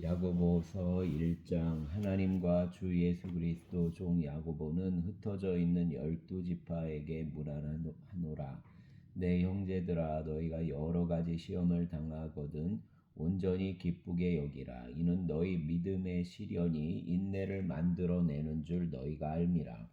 야고보서 1장. 하나님과 주 예수 그리스도 종 야고보는 흩어져 있는 12지파에게 문안하노라. 내 형제들아, 너희가 여러 가지 시험을 당하거든 온전히 기쁘게 여기라. 이는 너희 믿음의 시련이 인내를 만들어내는 줄 너희가 알미라.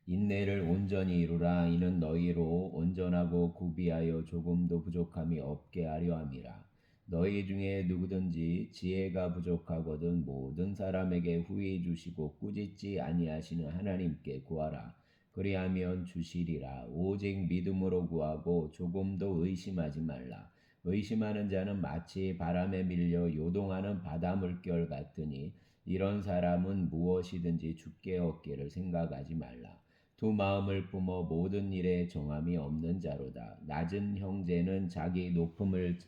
인내를 온전히 이루라. 이는 너희로 온전하고 구비하여 조금도 부족함이 없게 하려 함이라. 너희 중에 누구든지 지혜가 부족하거든 모든 사람에게 후히 주시고 꾸짖지 아니하시는 하나님께 구하라. 그리하면 주시리라. 오직 믿음으로 구하고 조금도 의심하지 말라. 의심하는 자는 마치 바람에 밀려 요동하는 바다물결 같으니 이런 사람은 무엇이든지 주께 얻기를 생각하지 말라. 두 마음을 품어 모든 일에 정함이 없는 자로다. 낮은 형제는 자기 높음을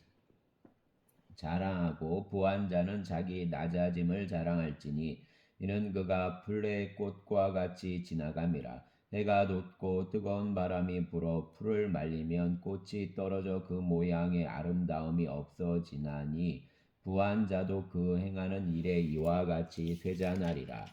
자랑하고 부한 자는 자기 낮아짐을 자랑할지니 이는 그가 풀의 꽃과 같이 지나감이라. 해가 돋고 뜨거운 바람이 불어 풀을 말리면 꽃이 떨어져 그 모양의 아름다움이 없어지나니 부한 자도 그 행하는 일에 이와 같이 쇠잔하리라.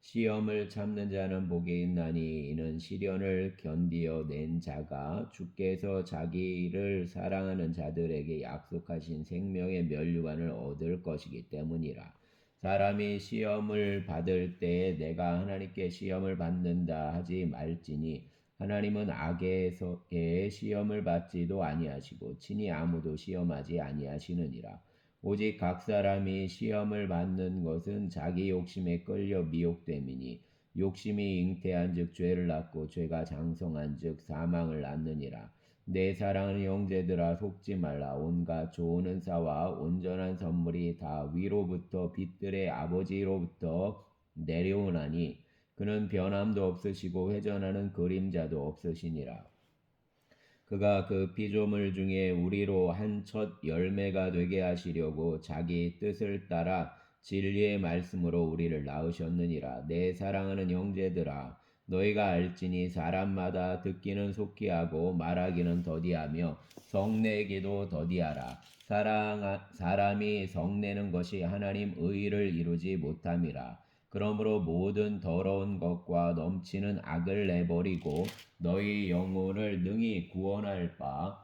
시험을 참는 자는 복이 있나니 이는 시련을 견디어 낸 자가 주께서 자기를 사랑하는 자들에게 약속하신 생명의 면류관을 얻을 것이기 때문이라. 사람이 시험을 받을 때에 내가 하나님께 시험을 받는다 하지 말지니 하나님은 악에게 시험을 받지도 아니하시고 친히 아무도 시험하지 아니하시느니라. 오직 각 사람이 시험을 받는 것은 자기 욕심에 끌려 미혹됨이니 욕심이 잉태한즉 죄를 낳고 죄가 장성한즉 사망을 낳느니라. 내 사랑하는 형제들아, 속지 말라. 온갖 좋은 은사와 온전한 선물이 다 위로부터 빛들의 아버지로부터 내려오나니 그는 변함도 없으시고 회전하는 그림자도 없으시니라. 그가 그 피조물 중에 우리로 한 첫 열매가 되게 하시려고 자기 뜻을 따라 진리의 말씀으로 우리를 낳으셨느니라. 내 사랑하는 형제들아, 너희가 알지니 사람마다 듣기는 속히 하고 말하기는 더디하며 성내기도 더디하라. 사람이 성내는 것이 하나님 의를 이루지 못함이라. 그러므로 모든 더러운 것과 넘치는 악을 내버리고 너희 영혼을 능히 구원할 바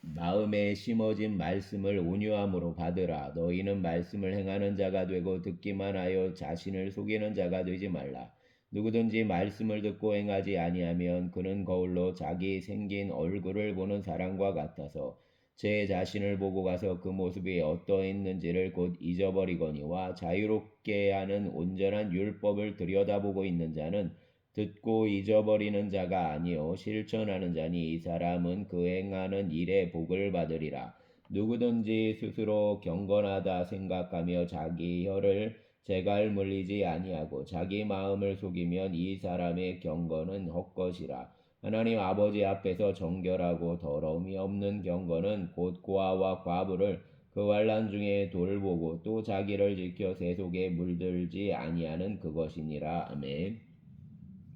마음에 심어진 말씀을 온유함으로 받으라. 너희는 말씀을 행하는 자가 되고 듣기만 하여 자신을 속이는 자가 되지 말라. 누구든지 말씀을 듣고 행하지 아니하면 그는 거울로 자기 생긴 얼굴을 보는 사람과 같아서 제 자신을 보고 가서 그 모습이 어떠했는지를 곧 잊어버리거니와 자유롭게 하는 온전한 율법을 들여다보고 있는 자는 듣고 잊어버리는 자가 아니요 실천하는 자니 이 사람은 그 행하는 일에 복을 받으리라. 누구든지 스스로 경건하다 생각하며 자기 혀를 재갈 물리지 아니하고 자기 마음을 속이면 이 사람의 경건은 헛것이라. 하나님 아버지 앞에서 정결하고 더러움이 없는 경건은 곧 고아와 과부를 그 환난 중에 돌보고 또 자기를 지켜 세속에 물들지 아니하는 그것이니라. 아멘.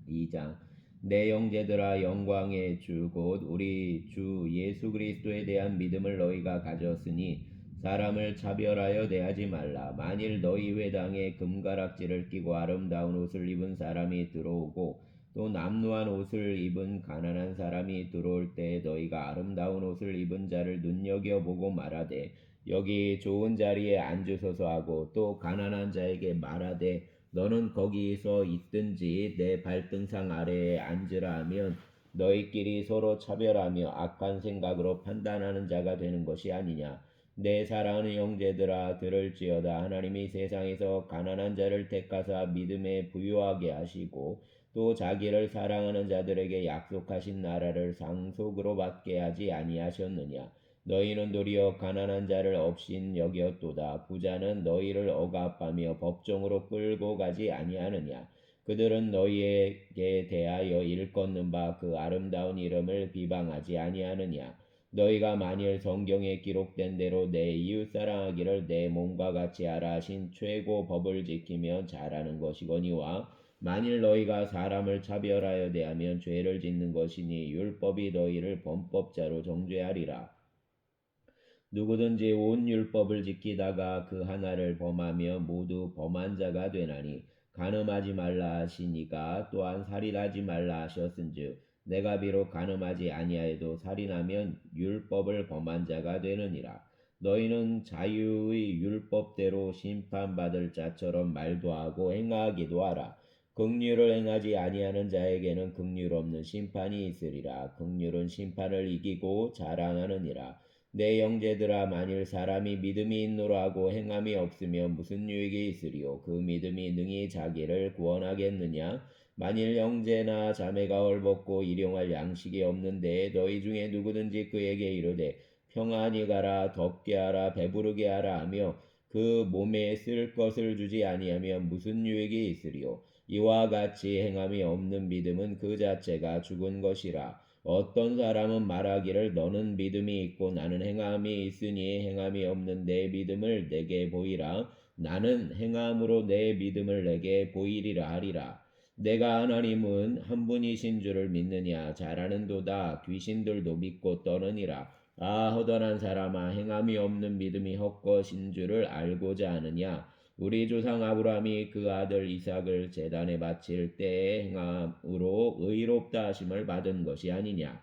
2장. 내 형제들아, 영광의 주 곧 우리 주 예수 그리스도에 대한 믿음을 너희가 가졌으니 사람을 차별하여 대하지 말라. 만일 너희 회당에 금가락지를 끼고 아름다운 옷을 입은 사람이 들어오고 또 남루한 옷을 입은 가난한 사람이 들어올 때 너희가 아름다운 옷을 입은 자를 눈여겨보고 말하되 여기 좋은 자리에 앉으소서 하고 또 가난한 자에게 말하되 너는 거기서 있든지 내 발등상 아래에 앉으라 하면 너희끼리 서로 차별하며 악한 생각으로 판단하는 자가 되는 것이 아니냐. 내 사랑하는 형제들아, 들을지어다. 하나님이 세상에서 가난한 자를 택하사 믿음에 부유하게 하시고 또 자기를 사랑하는 자들에게 약속하신 나라를 상속으로 받게 하지 아니하셨느냐. 너희는 도리어 가난한 자를 업신 여겼도다. 부자는 너희를 억압하며 법정으로 끌고 가지 아니하느냐. 그들은 너희에게 대하여 일컫는 바 그 아름다운 이름을 비방하지 아니하느냐. 너희가 만일 성경에 기록된 대로 내 이웃 사랑하기를 내 몸과 같이 하라 하신 최고 법을 지키면 잘하는 것이거니와 만일 너희가 사람을 차별하여 대하면 죄를 짓는 것이니 율법이 너희를 범법자로 정죄하리라. 누구든지 온 율법을 지키다가 그 하나를 범하며 모두 범한 자가 되나니 간음하지 말라 하시니가 또한 살인하지 말라 하셨은즉 내가 비록 간음하지 아니하여도 살인하면 율법을 범한 자가 되느니라. 너희는 자유의 율법대로 심판받을 자처럼 말도 하고 행하기도 하라. 긍휼을 행하지 아니하는 자에게는 긍휼 없는 심판이 있으리라. 긍휼은 심판을 이기고 자랑하느니라. 내 형제들아, 만일 사람이 믿음이 있노라 하고 행함이 없으면 무슨 유익이 있으리요? 그 믿음이 능히 자기를 구원하겠느냐? 만일 형제나 자매가 헐벗고 일용할 양식이 없는데 너희 중에 누구든지 그에게 이르되 평안히 가라, 덥게 하라, 배부르게 하라 하며 그 몸에 쓸 것을 주지 아니하면 무슨 유익이 있으리요? 이와 같이 행함이 없는 믿음은 그 자체가 죽은 것이라. 어떤 사람은 말하기를 너는 믿음이 있고 나는 행함이 있으니 행함이 없는 내 믿음을 내게 보이라. 나는 행함으로 내 믿음을 내게 보이리라 하리라. 내가 하나님은 한 분이신 줄을 믿느냐? 잘하는도다. 귀신들도 믿고 떠느니라. 아, 허전한 사람아, 행함이 없는 믿음이 헛것인 줄을 알고자 하느냐? 우리 조상 아브라함이 그 아들 이삭을 제단에 바칠 때에 행함으로 의롭다 하심을 받은 것이 아니냐.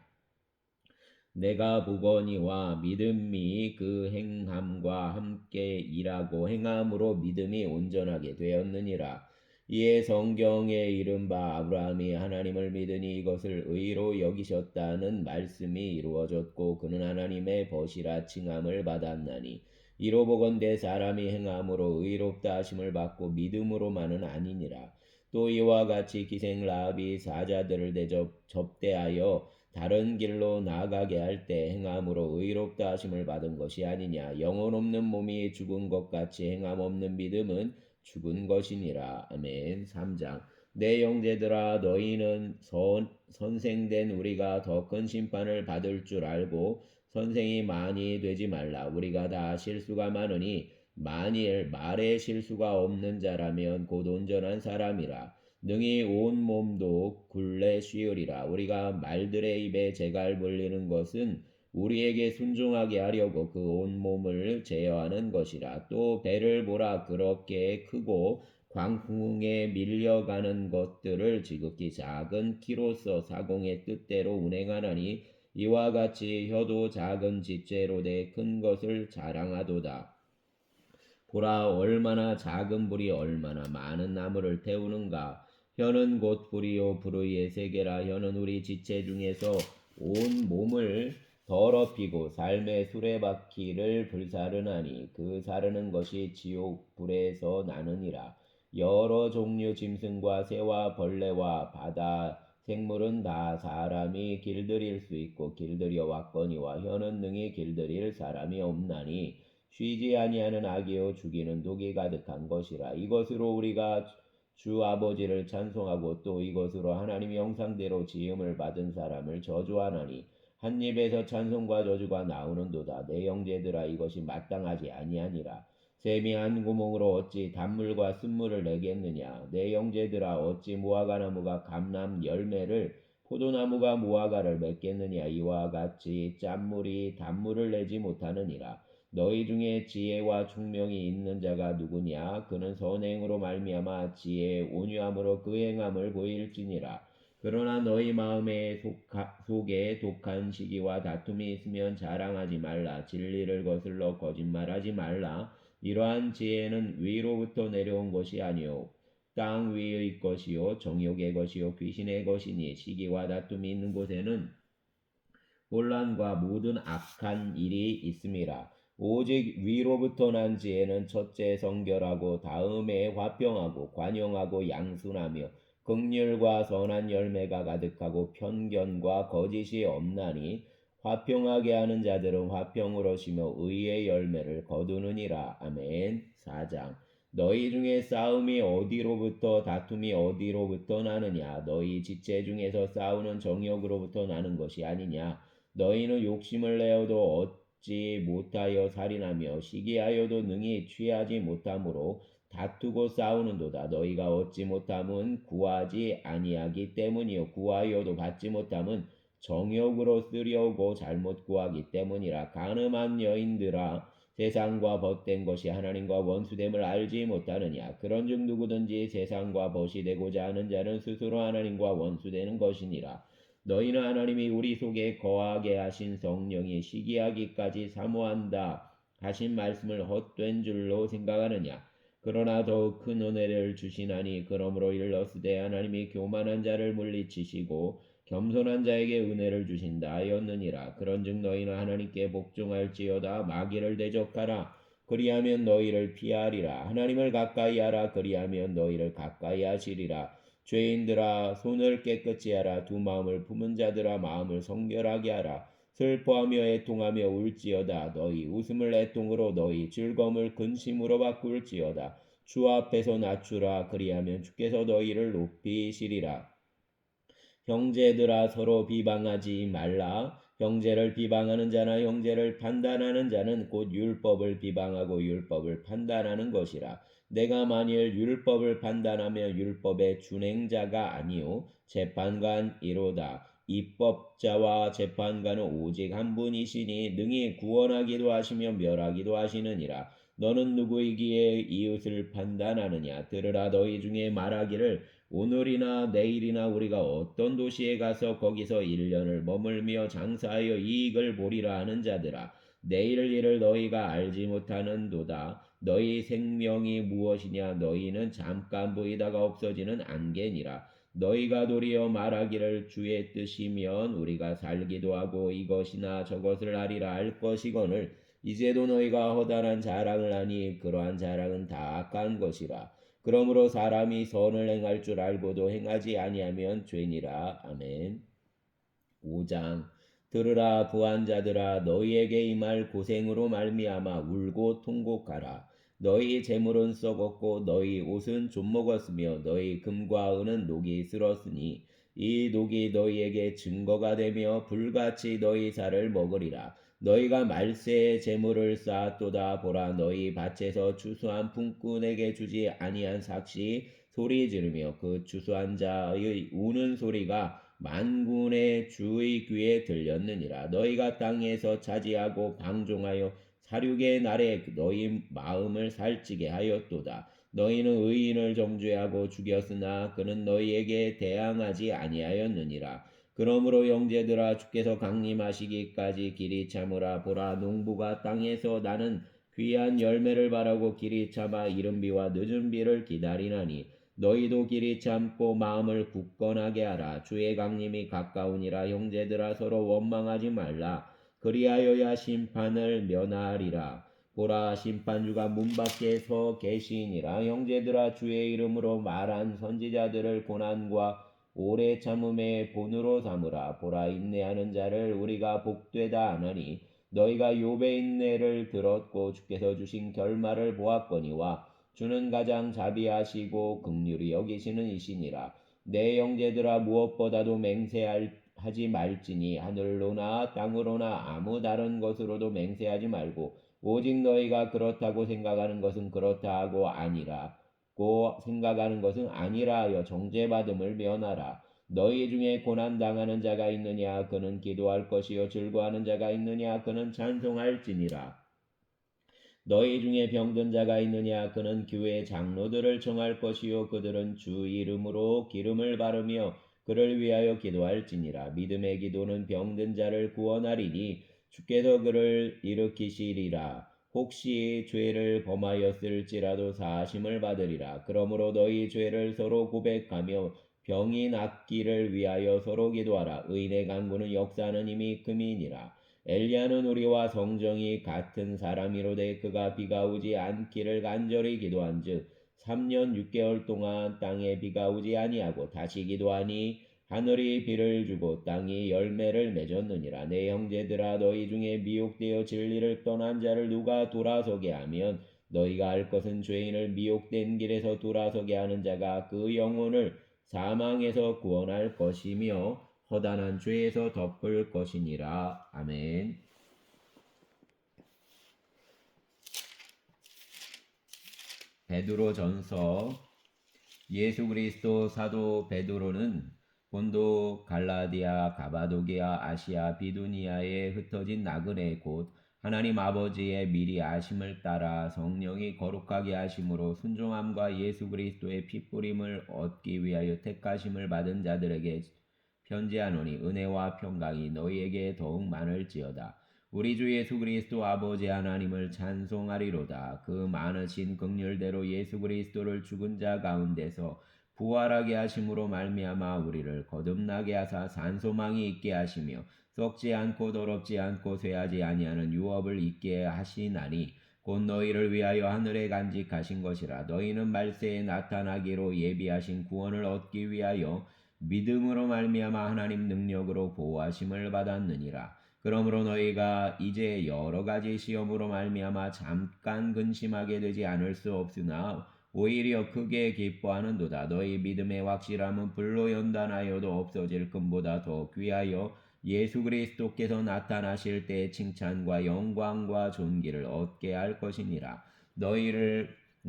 내가 보거니와 믿음이 그 행함과 함께 일하고 행함으로 믿음이 온전하게 되었느니라. 이에 성경에 이른바 아브라함이 하나님을 믿으니 이것을 의로 여기셨다는 말씀이 이루어졌고 그는 하나님의 벗이라 칭함을 받았나니 이로 보건대 사람이 행함으로 의롭다 하심을 받고 믿음으로만은 아니니라. 또 이와 같이 기생 라합이 사자들을 접대하여 다른 길로 나아가게 할 때 행함으로 의롭다 하심을 받은 것이 아니냐. 영혼 없는 몸이 죽은 것 같이 행함 없는 믿음은 죽은 것이니라. 아멘. 3장. 내 형제들아, 너희는 선생된 우리가 더 큰 심판을 받을 줄 알고 선생이 많이 되지 말라. 우리가 다 실수가 많으니 만일 말에 실수가 없는 자라면 곧 온전한 사람이라. 능히 온 몸도 굴레 쉬으리라. 우리가 말들의 입에 재갈 물리는 것은 우리에게 순종하게 하려고 그 온 몸을 제어하는 것이라. 또 배를 보라. 그렇게 크고 광풍에 밀려가는 것들을 지극히 작은 키로서 사공의 뜻대로 운행하나니 이와 같이 혀도 작은 지체로 돼 큰 것을 자랑하도다. 보라, 얼마나 작은 불이 얼마나 많은 나무를 태우는가. 혀는 곧 불이요 불의 세계라. 혀는 우리 지체 중에서 온 몸을 더럽히고 삶의 수레바퀴를 불사르나니 그 사르는 것이 지옥 불에서 나느니라. 여러 종류 짐승과 새와 벌레와 바다 생물은 다 사람이 길들일 수 있고 길들여 왔거니와 혀는 능히 길들일 사람이 없나니 쉬지 아니하는 악이요 죽이는 독이 가득한 것이라. 이것으로 우리가 주 아버지를 찬송하고 또 이것으로 하나님 형상대로 지음을 받은 사람을 저주하나니 한 입에서 찬송과 저주가 나오는도다. 내 형제들아, 이것이 마땅하지 아니하니라. 샘이 한 구멍으로 어찌 단물과 쓴물을 내겠느냐. 내 형제들아, 어찌 무화과나무가 감람 열매를 포도나무가 무화과를 맺겠느냐. 이와 같이 짠물이 단물을 내지 못하느니라. 너희 중에 지혜와 총명이 있는 자가 누구냐? 그는 선행으로 말미암아 지혜의 온유함으로 그 행함을 보일지니라. 그러나 너희 마음의 속에 독한 시기와 다툼이 있으면 자랑하지 말라. 진리를 거슬러 거짓말하지 말라. 이러한 지혜는 위로부터 내려온 것이 아니요 땅 위의 것이요 정욕의 것이요 귀신의 것이니 시기와 다툼이 있는 곳에는 혼란과 모든 악한 일이 있음이라. 오직 위로부터 난 지혜는 첫째 성결하고 다음에 화평하고 관용하고 양순하며 긍휼과 선한 열매가 가득하고 편견과 거짓이 없나니 화평하게 하는 자들은 화평으로 심어 의의 열매를 거두느니라. 아멘. 4장. 너희 중에 싸움이 어디로부터 다툼이 어디로부터 나느냐? 너희 지체 중에서 싸우는 정욕으로부터 나는 것이 아니냐? 너희는 욕심을 내어도 얻지 못하여 살인하며 시기하여도 능히 취하지 못하므로 다투고 싸우는도다. 너희가 얻지 못함은 구하지 아니하기 때문이요 구하여도 받지 못함은 정욕으로 쓰려고 잘못 구하기 때문이라. 간음한 여인들아, 세상과 벗된 것이 하나님과 원수됨을 알지 못하느냐. 그런즉 누구든지 세상과 벗이 되고자 하는 자는 스스로 하나님과 원수되는 것이니라. 너희는 하나님이 우리 속에 거하게 하신 성령이 시기하기까지 사모한다 하신 말씀을 헛된 줄로 생각하느냐. 그러나 더욱 큰 은혜를 주시나니 그러므로 일러스되 하나님이 교만한 자를 물리치시고 겸손한 자에게 은혜를 주신다 하였느니라. 그런즉 너희는 하나님께 복종할지어다. 마귀를 대적하라. 그리하면 너희를 피하리라. 하나님을 가까이 하라. 그리하면 너희를 가까이 하시리라. 죄인들아, 손을 깨끗이 하라. 두 마음을 품은 자들아, 마음을 성결하게 하라. 슬퍼하며 애통하며 울지어다. 너희 웃음을 애통으로, 너희 즐거움을 근심으로 바꿀지어다. 주 앞에서 낮추라. 그리하면 주께서 너희를 높이시리라. 형제들아, 서로 비방하지 말라. 형제를 비방하는 자나 형제를 판단하는 자는 곧 율법을 비방하고 율법을 판단하는 것이라. 내가 만일 율법을 판단하며 율법의 준행자가 아니요 재판관이로다. 입법자와 재판관은 오직 한 분이시니 능히 구원하기도 하시며 멸하기도 하시느니라. 너는 누구이기에 이웃을 판단하느냐. 들으라. 너희 중에 말하기를 오늘이나 내일이나 우리가 어떤 도시에 가서 거기서 1년을 머물며 장사하여 이익을 보리라 하는 자들아, 내일 일을 너희가 알지 못하는도다. 너희 생명이 무엇이냐. 너희는 잠깐 보이다가 없어지는 안개니라. 너희가 도리어 말하기를 주의 뜻이면 우리가 살기도 하고 이것이나 저것을 하리라 할 것이거늘 이제도 너희가 허다한 자랑을 하니 그러한 자랑은 다 악한 것이라. 그러므로 사람이 선을 행할 줄 알고도 행하지 아니하면 죄니라. 아멘. 5장. 들으라. 부한 자들아, 너희에게 임할 고생으로 말미암아 울고 통곡하라. 너희 재물은 썩었고 너희 옷은 좀먹었으며 너희 금과 은은 녹이 슬었으니 이 녹이 너희에게 증거가 되며 불같이 너희 살을 먹으리라. 너희가 말세에 재물을 쌓았도다. 보라, 너희 밭에서 추수한 품꾼에게 주지 아니한 삭시 소리 지르며 그 추수한 자의 우는 소리가 만군의 주의 귀에 들렸느니라. 너희가 땅에서 차지하고 방종하여 사륙의 날에 너희 마음을 살찌게 하였도다. 너희는 의인을 정죄하고 죽였으나 그는 너희에게 대항하지 아니하였느니라. 그러므로 형제들아, 주께서 강림하시기까지 길이 참으라. 보라, 농부가 땅에서 나는 귀한 열매를 바라고 길이 참아 이른 비와 늦은 비를 기다리나니 너희도 길이 참고 마음을 굳건하게 하라. 주의 강림이 가까우니라. 형제들아, 서로 원망하지 말라. 그리하여야 심판을 면하리라. 보라, 심판주가 문 밖에 서 계시니라. 형제들아, 주의 이름으로 말한 선지자들을 고난과 오래 참음의 본으로 삼으라. 보라, 인내하는 자를 우리가 복되다 하나니 너희가 욥의 인내를 들었고 주께서 주신 결말을 보았거니와 주는 가장 자비하시고 긍휼히 여기시는 이시니라. 내 형제들아, 무엇보다도 맹세하지 말지니 하늘로나 땅으로나 아무 다른 것으로도 맹세하지 말고 오직 너희가 그렇다고 생각하는 것은 그렇다 하고 아니라고 생각하는 것은 아니라 하여 정죄받음을 면하라. 너희 중에 고난당하는 자가 있느냐. 그는 기도할 것이요 즐거워하는 자가 있느냐. 그는 찬송할지니라. 너희 중에 병든 자가 있느냐. 그는 교회 장로들을 청할 것이요 그들은 주 이름으로 기름을 바르며 그를 위하여 기도할지니라. 믿음의 기도는 병든 자를 구원하리니 주께서 그를 일으키시리라. 혹시 죄를 범하였을지라도 사하심을 받으리라. 그러므로 너희 죄를 서로 고백하며 병이 낫기를 위하여 서로 기도하라. 의인의 간구는 역사하는 힘이 금이니라. 엘리야는 우리와 성정이 같은 사람이로되 그가 비가 오지 않기를 간절히 기도한즉 3년 6개월 동안 땅에 비가 오지 아니하고 다시 기도하니 하늘이 비를 주고 땅이 열매를 맺었느니라. 내 형제들아, 너희 중에 미혹되어 진리를 떠난 자를 누가 돌아서게 하면 너희가 알 것은 죄인을 미혹된 길에서 돌아서게 하는 자가 그 영혼을 사망에서 구원할 것이며 허다한 죄에서 덮을 것이니라. 아멘. 베드로 전서. 예수 그리스도 사도 베드로는 본도, 갈라디아, 가바도기아, 아시아, 비두니아에 흩어진 나그네 곧 하나님 아버지의 미리 아심을 따라 성령이 거룩하게 하심으로 순종함과 예수 그리스도의 피뿌림을 얻기 위하여 택하심을 받은 자들에게 편지하노니 은혜와 평강이 너희에게 더욱 많을지어다. 우리 주 예수 그리스도 아버지 하나님을 찬송하리로다. 그 많으신 긍휼대로 예수 그리스도를 죽은 자 가운데서 부활하게 하심으로 말미암아 우리를 거듭나게 하사 산소망이 있게 하시며 썩지 않고 더럽지 않고 쇠하지 아니하는 유업을 있게 하시나니 곧 너희를 위하여 하늘에 간직하신 것이라. 너희는 말세에 나타나기로 예비하신 구원을 얻기 위하여 믿음으로 말미암아 하나님 능력으로 보호하심을 받았느니라. 그러므로 너희가 이제 여러 가지 시험으로 말미암아 잠깐 근심하게 되지 않을 수 없으나 오히려 크게 기뻐하는도다. 너희 믿음의 확실함은 불로 연단하여도 없어질 금보다 더 귀하여 예수 그리스도께서 나타나실 때의 칭찬과 영광과 존귀를 얻게 할 것이니라.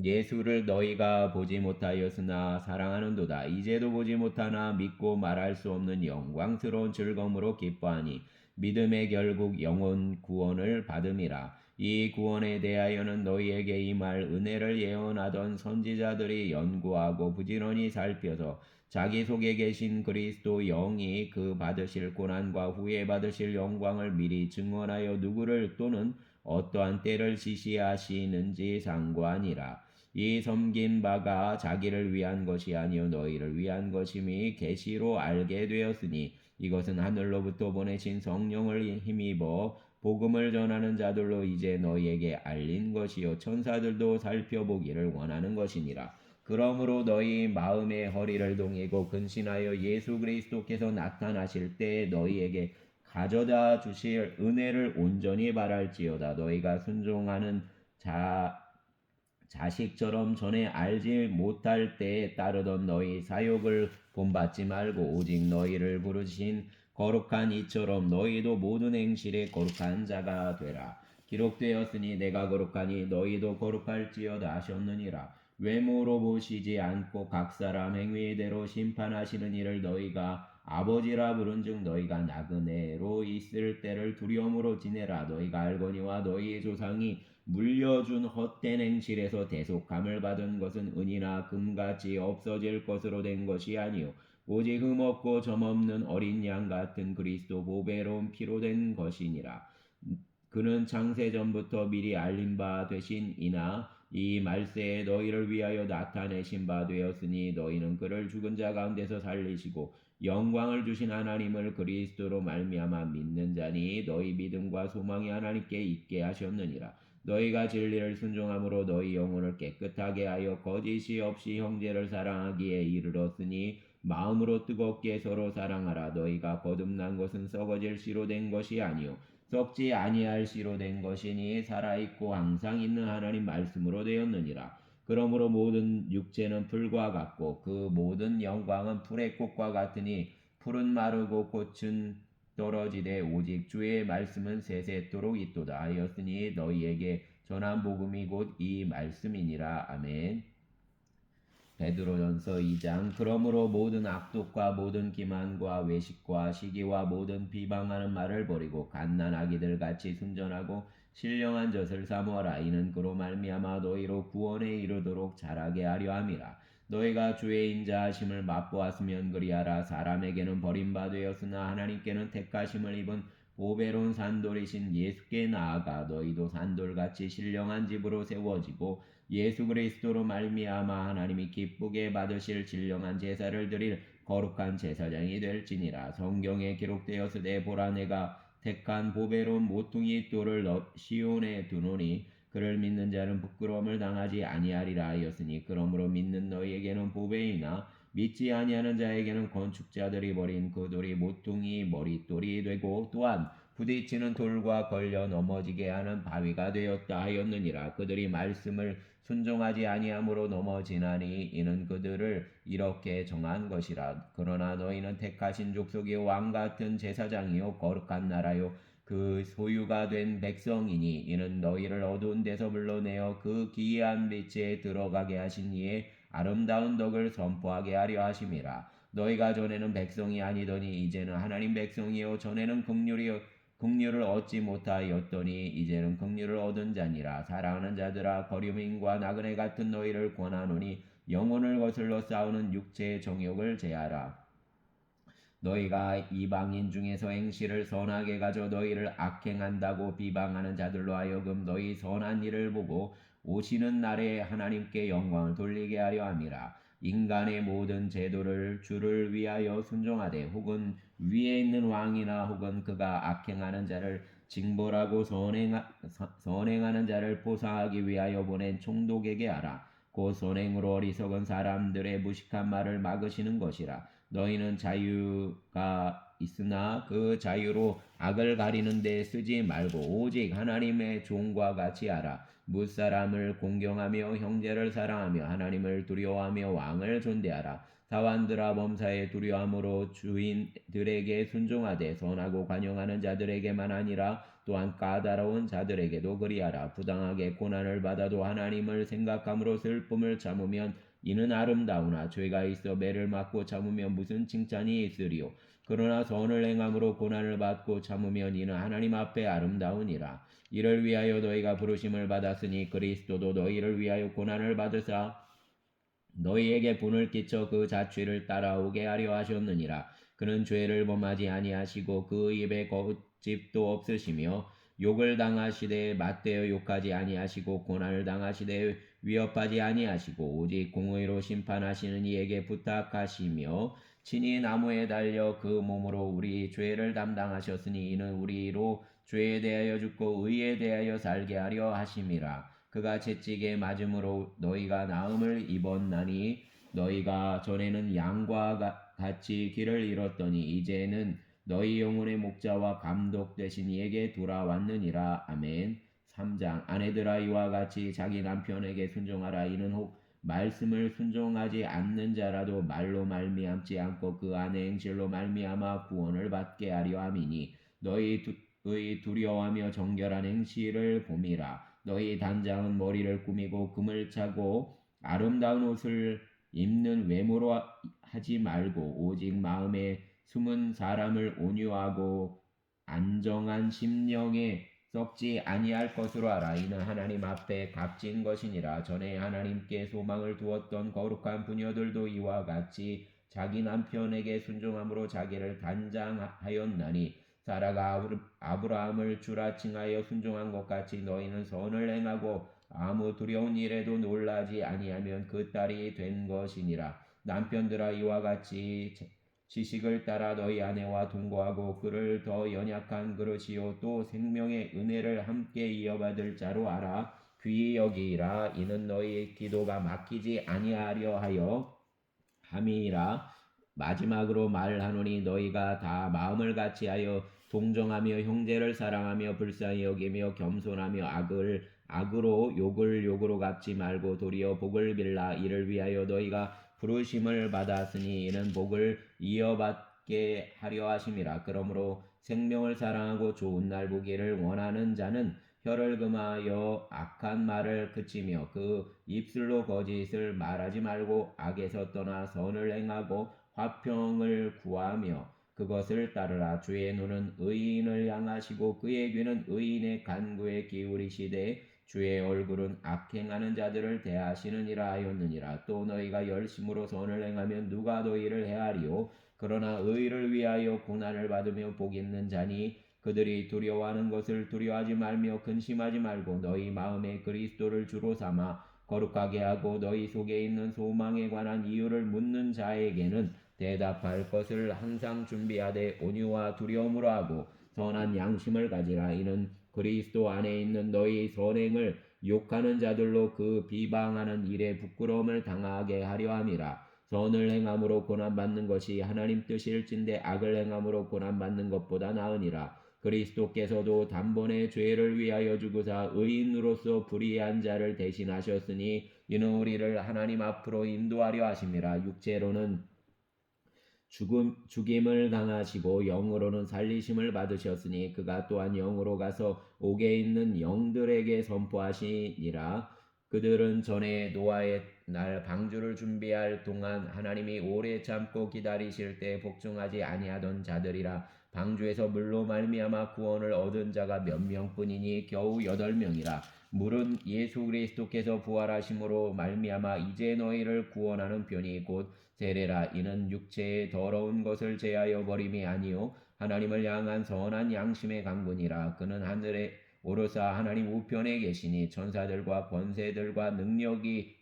예수를 너희가 보지 못하였으나 사랑하는도다. 이제도 보지 못하나 믿고 말할 수 없는 영광스러운 즐거움으로 기뻐하니 믿음의 결국 영혼 구원을 받음이라. 이 구원에 대하여는 너희에게 임할 은혜를 예언하던 선지자들이 연구하고 부지런히 살펴서 자기 속에 계신 그리스도 영이 그 받으실 고난과 후에 받으실 영광을 미리 증언하여 누구를 또는 어떠한 때를 지시하시는지 상고하니라. 이 섬긴 바가 자기를 위한 것이 아니요 너희를 위한 것임이 계시로 알게 되었으니 이것은 하늘로부터 보내신 성령을 힘입어 복음을 전하는 자들로 이제 너희에게 알린 것이요 천사들도 살펴보기를 원하는 것이니라. 그러므로 너희 마음의 허리를 동이고 근신하여 예수 그리스도께서 나타나실 때에 너희에게 가져다 주실 은혜를 온전히 바랄지어다. 너희가 순종하는 자식처럼 전에 알지 못할 때에 따르던 너희 사욕을 본받지 말고 오직 너희를 부르신 거룩한 이처럼 너희도 모든 행실에 거룩한 자가 되라. 기록되었으니 내가 거룩하니 너희도 거룩할지어다 하셨느니라. 외모로 보시지 않고 각 사람 행위대로 심판하시는 이를 너희가 아버지라 부른즉 너희가 나그네로 있을 때를 두려움으로 지내라. 너희가 알거니와 너희의 조상이 물려준 헛된 행실에서 대속함을 받은 것은 은이나 금같이 없어질 것으로 된 것이 아니요 오직 흠없고 점없는 어린 양 같은 그리스도 보배로운 피로 된 것이니라. 그는 창세전부터 미리 알린 바 되신 이나 이 말세에 너희를 위하여 나타내신 바 되었으니 너희는 그를 죽은 자 가운데서 살리시고 영광을 주신 하나님을 그리스도로 말미암아 믿는 자니 너희 믿음과 소망이 하나님께 있게 하셨느니라. 너희가 진리를 순종함으로 너희 영혼을 깨끗하게 하여 거짓이 없이 형제를 사랑하기에 이르렀으니 마음으로 뜨겁게 서로 사랑하라. 너희가 거듭난 것은 썩어질 씨로 된 것이 아니요 썩지 아니할 씨로 된 것이니 살아있고 항상 있는 하나님 말씀으로 되었느니라. 그러므로 모든 육체는 풀과 같고 그 모든 영광은 풀의 꽃과 같으니 풀은 마르고 꽃은 떨어지되 오직 주의 말씀은 세세토록 있도다 하였으니 너희에게 전한 복음이 곧 이 말씀이니라. 아멘. 베드로전서 2장. 그러므로 모든 악독과 모든 기만과 외식과 시기와 모든 비방하는 말을 버리고 갓난아기들 같이 순전하고 신령한 젖을 사모하라. 이는 그로 말미암아 너희로 구원에 이르도록 자라게 하려 함이라. 너희가 주의 인자하심을 맛보았으면 그리하라. 사람에게는 버림받되었으나 하나님께는 택하심을 입은 보배로운 산돌이신 예수께 나아가 너희도 산돌같이 신령한 집으로 세워지고 예수 그리스도로 말미암아 하나님이 기쁘게 받으실 신령한 제사를 드릴 거룩한 제사장이 될지니라. 성경에 기록되었으되 보라 내가 택한 보배로운 모퉁이 돌을 시온에 두노니 그를 믿는 자는 부끄러움을 당하지 아니하리라 하였으니 그러므로 믿는 너희에게는 보배이나 믿지 아니하는 자에게는 건축자들이 버린 그 돌이 모퉁이 머릿돌이 되고 또한 부딪히는 돌과 걸려 넘어지게 하는 바위가 되었다 하였느니라. 그들이 말씀을 순종하지 아니함으로 넘어지나니 이는 그들을 이렇게 정한 것이라. 그러나 너희는 택하신 족속이요 왕같은 제사장이요 거룩한 나라요 그 소유가 된 백성이니 이는 너희를 어두운 데서 불러내어 그 기이한 빛에 들어가게 하신 이의 아름다운 덕을 선포하게 하려 하심이라. 너희가 전에는 백성이 아니더니 이제는 하나님 백성이요 전에는 긍휼을 얻지 못하였더니 이제는 긍휼을 얻은 자니라. 사랑하는 자들아 거류민과 나그네 같은 너희를 권하노니 영혼을 거슬러 싸우는 육체의 정욕을 제하라. 너희가 이방인 중에서 행실을 선하게 가져 너희를 악행한다고 비방하는 자들로 하여금 너희 선한 일을 보고 오시는 날에 하나님께 영광을 돌리게 하려 함이라. 인간의 모든 제도를 주를 위하여 순종하되 혹은 위에 있는 왕이나 혹은 그가 악행하는 자를 징벌하고 선행하는 자를 보상하기 위하여 보낸 총독에게 하라. 곧 선행으로 어리석은 사람들의 무식한 말을 막으시는 것이라. 너희는 자유가 있으나 그 자유로 악을 가리는 데 쓰지 말고 오직 하나님의 종과 같이 하라. 무사람을 공경하며 형제를 사랑하며 하나님을 두려워하며 왕을 존대하라. 사환들아 범사에 두려움으로 주인들에게 순종하되 선하고 관용하는 자들에게만 아니라 또한 까다로운 자들에게도 그리하라. 부당하게 고난을 받아도 하나님을 생각함으로 슬픔을 참으면 이는 아름다우나 죄가 있어 매를 맞고 참으면 무슨 칭찬이 있으리요. 그러나 선을 행함으로 고난을 받고 참으면 이는 하나님 앞에 아름다우니라. 이를 위하여 너희가 부르심을 받았으니 그리스도도 너희를 위하여 고난을 받으사 너희에게 분을 끼쳐 그 자취를 따라오게 하려 하셨느니라. 그는 죄를 범하지 아니하시고 그 입에 거짓도 없으시며 욕을 당하시되 맞대어 욕하지 아니하시고 고난을 당하시되 위협하지 아니하시고 오직 공의로 심판하시는 이에게 부탁하시며 친히 나무에 달려 그 몸으로 우리 죄를 담당하셨으니 이는 우리로 죄에 대하여 죽고 의에 대하여 살게 하려 하심이라. 그가 채찍에 맞음으로 너희가 나음을 입었나니 너희가 전에는 양과 같이 길을 잃었더니 이제는 너희 영혼의 목자와 감독 되신 이에게 돌아왔느니라. 아멘. 3장 아내들아 이와 같이 자기 남편에게 순종하라. 이는 혹 말씀을 순종하지 않는 자라도 말로 말미암지 않고 그 안의 행실로 말미암아 구원을 받게 하려 함이니 너희 두려워하며 정결한 행실을 봄이라. 너희 단장은 머리를 꾸미고 금을 차고 아름다운 옷을 입는 외모로 하지 말고 오직 마음에 숨은 사람을 온유하고 안정한 심령에 썩지 아니할 것으로 알아. 이는 하나님 앞에 값진 것이니라. 전에 하나님께 소망을 두었던 거룩한 부녀들도 이와 같이 자기 남편에게 순종함으로 자기를 단장하였나니 사라가 아브라함을 주라 칭하여 순종한 것 같이 너희는 선을 행하고 아무 두려운 일에도 놀라지 아니하면 그 딸이 된 것이니라. 남편들아 이와 같이 지식을 따라 너희 아내와 동거하고 그를 더 연약한 그릇이요 또 생명의 은혜를 함께 이어받을 자로 알아 귀히 여기라. 이는 너희 기도가 막히지 아니하려 하여 함이라. 마지막으로 말하노니 너희가 다 마음을 같이하여 동정하며 형제를 사랑하며 불쌍히 여기며 겸손하며 악으로 욕을 욕으로 갚지 말고 도리어 복을 빌라. 이를 위하여 너희가 부르심을 받았으니 이는 복을 이어받게 하려 하심이라. 그러므로 생명을 사랑하고 좋은 날 보기를 원하는 자는 혀를 금하여 악한 말을 그치며 그 입술로 거짓을 말하지 말고 악에서 떠나 선을 행하고 화평을 구하며 그것을 따르라. 주의 눈은 의인을 향하시고 그의 귀는 의인의 간구에 기울이시되 주의 얼굴은 악행하는 자들을 대하시느니라 하였느니라. 또 너희가 열심으로 선을 행하면 누가 너희를 헤아리요. 그러나 의를 위하여 고난을 받으며 복 있는 자니 그들이 두려워하는 것을 두려워하지 말며 근심하지 말고 너희 마음에 그리스도를 주로 삼아 거룩하게 하고 너희 속에 있는 소망에 관한 이유를 묻는 자에게는 대답할 것을 항상 준비하되 온유와 두려움으로 하고 선한 양심을 가지라. 이는 그리스도 안에 있는 너희 선행을 욕하는 자들로 그 비방하는 일에 부끄러움을 당하게 하려 함이라. 선을 행함으로 고난받는 것이 하나님 뜻일진데 악을 행함으로 고난받는 것보다 나으니라. 그리스도께서도 단번에 죄를 위하여 죽으사 의인으로서 불의한 자를 대신하셨으니 이는 우리를 하나님 앞으로 인도하려 하심이라. 육체로는 죽임을 당하시고 영으로는 살리심을 받으셨으니 그가 또한 영으로 가서 옥에 있는 영들에게 선포하시니라. 그들은 전에 노아의 날 방주를 준비할 동안 하나님이 오래 참고 기다리실 때 복종하지 아니하던 자들이라. 방주에서 물로 말미암아 구원을 얻은 자가 몇 명뿐이니 겨우 8명이라. 물은 예수 그리스도께서 부활하심으로 말미암아 이제 너희를 구원하는 편이 곧 세례라. 이는 육체의 더러운 것을 제하여 버림이 아니요 하나님을 향한 선한 양심의 강군이라. 그는 하늘에 오르사 하나님 우편에 계시니 천사들과 권세들과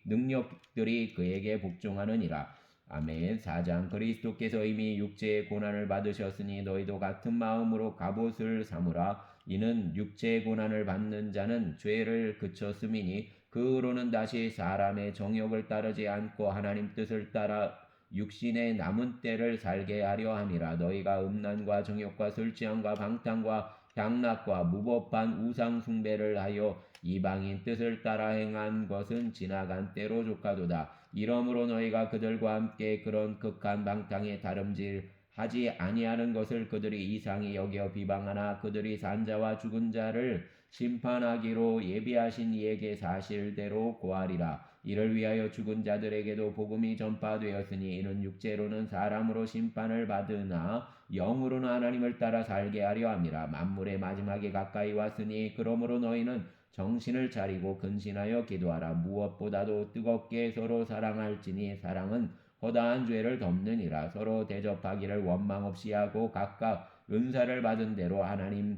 능력들이 그에게 복종하느니라. 아멘. 4장. 그리스도께서 이미 육체의 고난을 받으셨으니 너희도 같은 마음으로 갑옷을 삼으라. 이는 육체의 고난을 받는 자는 죄를 그쳤음이니 그후로는 다시 사람의 정욕을 따르지 않고 하나님 뜻을 따라 육신의 남은 때를 살게 하려 함이라. 너희가 음란과 정욕과 술 취함과 방탕과 향락과 무법한 우상 숭배를 하여 이방인 뜻을 따라 행한 것은 지나간 때로 족하도다. 이러므로 너희가 그들과 함께 그런 극한 방탕에 다름질 하지 아니하는 것을 그들이 이상히 여겨 비방하나 그들이 산자와 죽은 자를 심판하기로 예비하신 이에게 사실대로 고하리라. 이를 위하여 죽은 자들에게도 복음이 전파되었으니 이는 육체로는 사람으로 심판을 받으나 영으로는 하나님을 따라 살게 하려 함이라. 만물의 마지막이 가까이 왔으니 그러므로 너희는 정신을 차리고 근신하여 기도하라. 무엇보다도 뜨겁게 서로 사랑할지니 사랑은 허다한 죄를 덮느니라. 서로 대접하기를 원망 없이 하고 각각 은사를 받은 대로 하나님의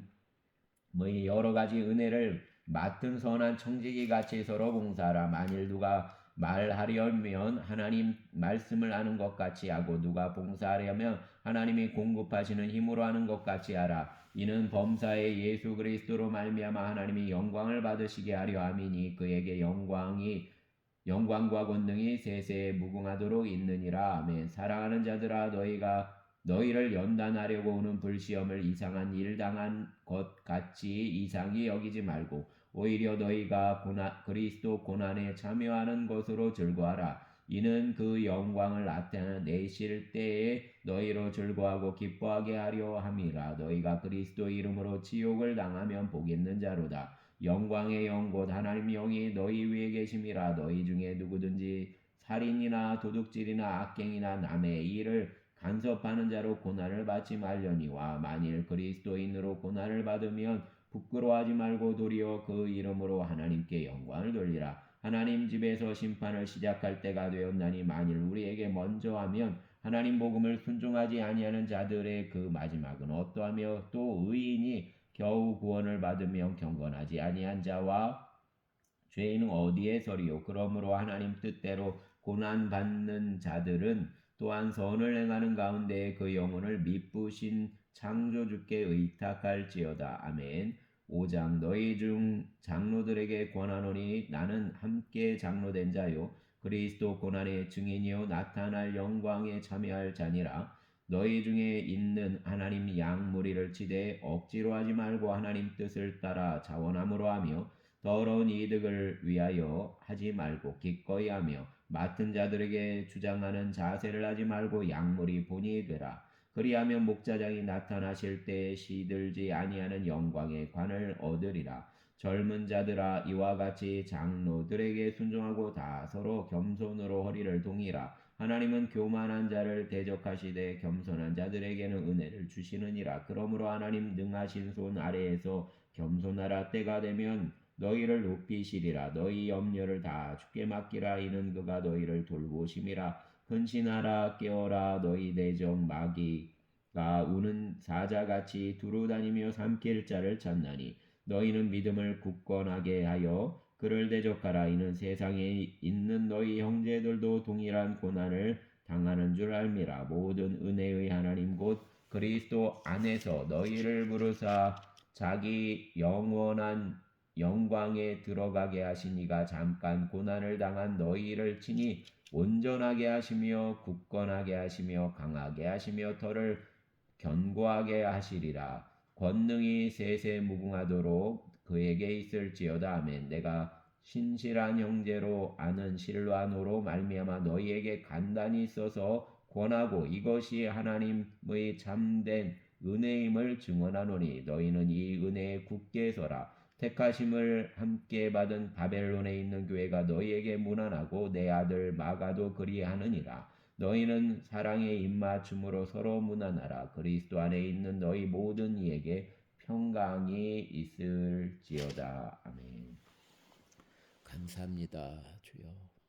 여러 가지 은혜를 맡은 선한 청지기 같이 서로 봉사하라. 만일 누가 말하려면 하나님 말씀을 하는 것 같이 하고 누가 봉사하려면 하나님이 공급하시는 힘으로 하는 것 같이 하라. 이는 범사에 예수 그리스도로 말미암아 하나님이 영광을 받으시게 하려 함이니 그에게 영광과 권능이 세세에 무궁하도록 있느니라. 아멘. 사랑하는 자들아 너희를 연단하려고 오는 불시험을 이상한 일 당한 것 같이 이상히 여기지 말고 오히려 너희가 그리스도 고난에 참여하는 것으로 즐거워하라. 이는 그 영광을 나타내실 때에 너희로 즐거워하고 기뻐하게 하려 함이라. 너희가 그리스도 이름으로 지옥을 당하면 복 있는 자로다. 영광의 영 곧 하나님 영이 너희 위에 계심이라. 너희 중에 누구든지 살인이나 도둑질이나 악행이나 남의 일을 간섭하는 자로 고난을 받지 말려니와 만일 그리스도인으로 고난을 받으면 부끄러워하지 말고 도리어 그 이름으로 하나님께 영광을 돌리라. 하나님 집에서 심판을 시작할 때가 되었나니 만일 우리에게 먼저 하면 하나님 복음을 순종하지 아니하는 자들의 그 마지막은 어떠하며 또 의인이 겨우 구원을 받으며 경건하지 아니한 자와 죄인은 어디에 서리요. 그러므로 하나님 뜻대로 고난받는 자들은 또한 선을 행하는 가운데 그 영혼을 미쁘신 창조주께 의탁할지어다. 아멘. 5장. 너희 중 장로들에게 권하노니 나는 함께 장로된 자요 그리스도 고난의 증인이요 나타날 영광에 참여할 자니라. 너희 중에 있는 하나님 양 무리를 치되 억지로 하지 말고 하나님 뜻을 따라 자원함으로 하며 더러운 이득을 위하여 하지 말고 기꺼이 하며 맡은 자들에게 주장하는 자세를 하지 말고 양물이 본이 되라. 그리하면 목자장이 나타나실 때에 시들지 아니하는 영광의 관을 얻으리라. 젊은 자들아 이와 같이 장로들에게 순종하고 다 서로 겸손으로 허리를 동이라. 하나님은 교만한 자를 대적하시되 겸손한 자들에게는 은혜를 주시느니라. 그러므로 하나님 능하신 손 아래에서 겸손하라. 때가 되면 너희를 높이시리라. 너희 염려를 다 주께 맡기라. 이는 그가 너희를 돌보심이라. 근신하라. 깨어라. 너희 내정 마귀가 우는 사자같이 두루다니며 삼킬 자를 찾나니 너희는 믿음을 굳건하게 하여 그를 대적하라. 이는 세상에 있는 너희 형제들도 동일한 고난을 당하는 줄 알미라. 모든 은혜의 하나님 곧 그리스도 안에서 너희를 부르사 자기 영원한 영광에 들어가게 하시니가 잠깐 고난을 당한 너희를 친히 온전하게 하시며 굳건하게 하시며 강하게 하시며 터를 견고하게 하시리라. 권능이 세세 무궁하도록 그에게 있을지어다. 아멘. 내가 신실한 형제로 아는 실로아노로 말미암아 너희에게 간단히 써서 권하고 이것이 하나님의 참된 은혜임을 증언하노니 너희는 이 은혜에 굳게 서라. 택하심을 함께 받은 바벨론에 있는 교회가 너희에게 문안하고 내 아들 마가도 그리하느니라. 너희는 사랑의 입맞춤으로 서로 문안하라. 그리스도 안에 있는 너희 모든 이에게 평강이 있을지어다. 아멘. 감사합니다, 주여.